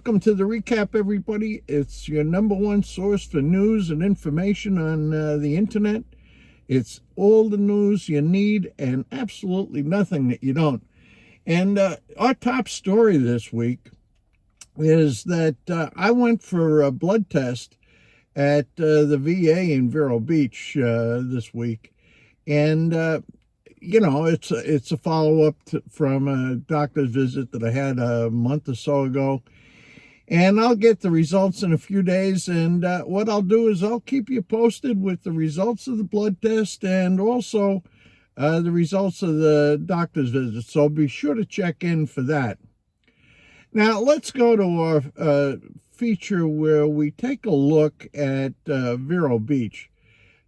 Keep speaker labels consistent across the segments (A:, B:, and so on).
A: welcome to the recap, everybody. It's your number one source for news and information on the internet. It's all the news you need and absolutely nothing that you don't. And our top story this week is that I went for a blood test at the VA in Vero Beach this week. And it's a follow-up from a doctor's visit that I had a month or so ago. And I'll get the results in a few days. And what I'll do is I'll keep you posted with the results of the blood test and also the results of the doctor's visit. So be sure to check in for that. Now, let's go to our feature where we take a look at Vero Beach.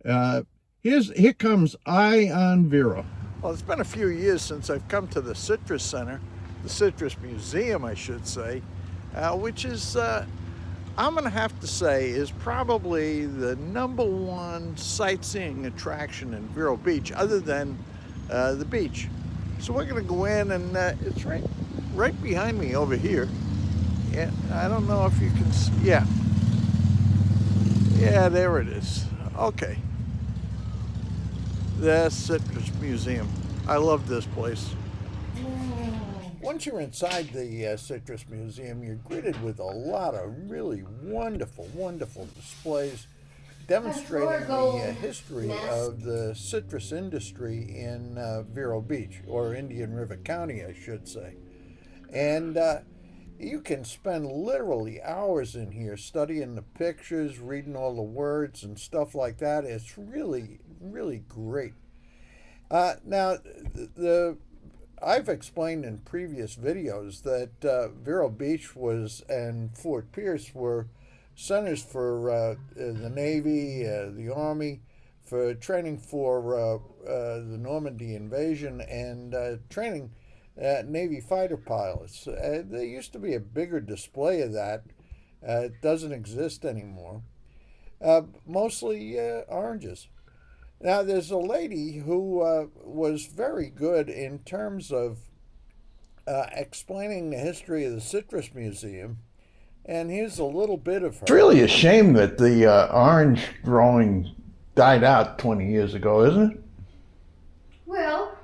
A: Here comes Eye on Vero. Well, it's been a few years since I've come to the Citrus Center, the Citrus Museum, I should say, which is, I'm going to have to say, is probably the number one sightseeing attraction in Vero Beach, other than the beach. So we're going to go in, and it's right behind me over here. And I don't know if you can see. Yeah, there it is. Okay. The Citrus Museum. I love this place. Once you're inside the Citrus Museum, you're greeted with a lot of really wonderful displays demonstrating the history of the citrus industry in Vero Beach, or Indian River County, I should say. And you can spend literally hours in here studying the pictures, reading all the words and stuff like that. It's really great. Now, I've explained in previous videos that Vero Beach and Fort Pierce were centers for the Navy, the Army, for training for the Normandy invasion and training Navy fighter pilots. There used to be a bigger display of that. It doesn't exist anymore. Mostly oranges. Now, there's a lady who was very good in terms of explaining the history of the Citrus Museum, and here's a little bit of her. It's really a shame that the orange growing died out 20 years ago, isn't it?
B: Well,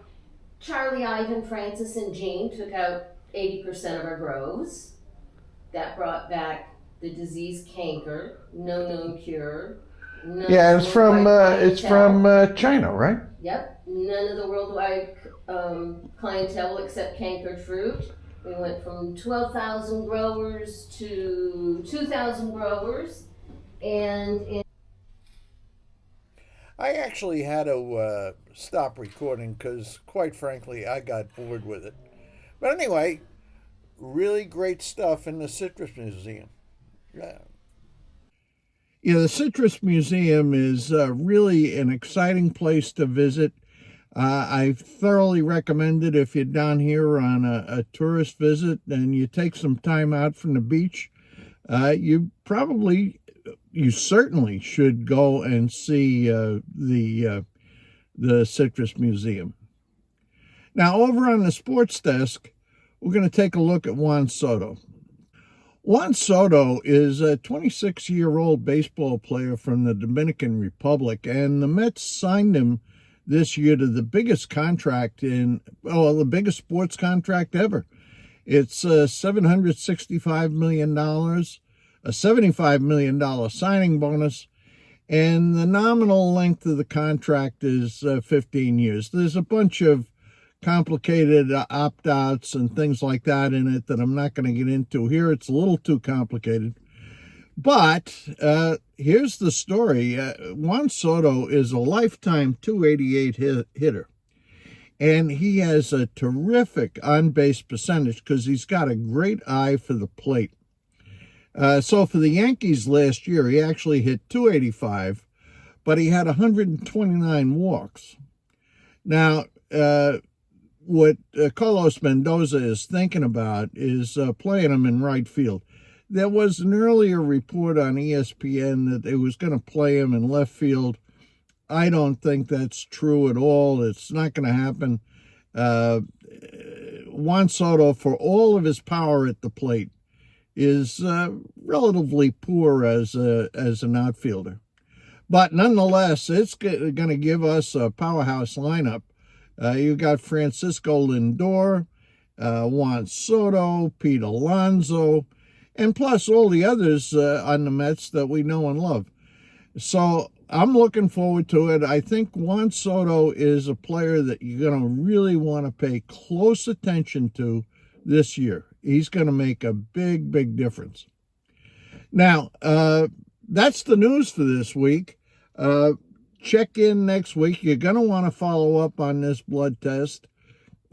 B: Charlie, Ivan, Francis, and Jean took out 80% of our groves. That brought back the disease canker, no known cure.
A: Yeah, it's from China, right?
B: Yep. None of the worldwide clientele except cankered fruit. We went from 12,000 growers to 2,000 growers, and
A: I actually had to stop recording because, quite frankly, I got bored with it. But anyway, really great stuff in the Citrus Museum. Yeah, the Citrus Museum is really an exciting place to visit. I thoroughly recommend it if you're down here on a tourist visit and you take some time out from the beach. You certainly should go and see the Citrus Museum. Now, over on the sports desk, we're going to take a look at Juan Soto. Juan Soto is a 26-year-old baseball player from the Dominican Republic, and the Mets signed him this year to the biggest contract the biggest sports contract ever. It's $765 million, a $75 million signing bonus, and the nominal length of the contract is 15 years. There's a bunch of complicated opt-outs and things like that in it that I'm not going to get into here. It's a little too complicated. But here's the story. Juan Soto is a lifetime 288 hitter. And he has a terrific on-base percentage because he's got a great eye for the plate. So for the Yankees last year, he actually hit 285, but he had 129 walks. Now, what Carlos Mendoza is thinking about is playing him in right field. There was an earlier report on ESPN that they was going to play him in left field. I don't think that's true at all. It's not going to happen. Juan Soto, for all of his power at the plate, is relatively poor as an outfielder. But nonetheless, it's going to give us a powerhouse lineup. You got Francisco Lindor, Juan Soto, Pete Alonso, and plus all the others on the Mets that we know and love. So I'm looking forward to it. I think Juan Soto is a player that you're going to really want to pay close attention to this year. He's going to make a big, big difference. Now, that's the news for this week. Check in next week. You're going to want to follow up on this blood test,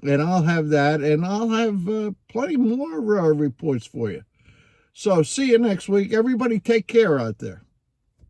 A: and I'll have that, and I'll have plenty more reports for you. So see you next week. Everybody take care out there.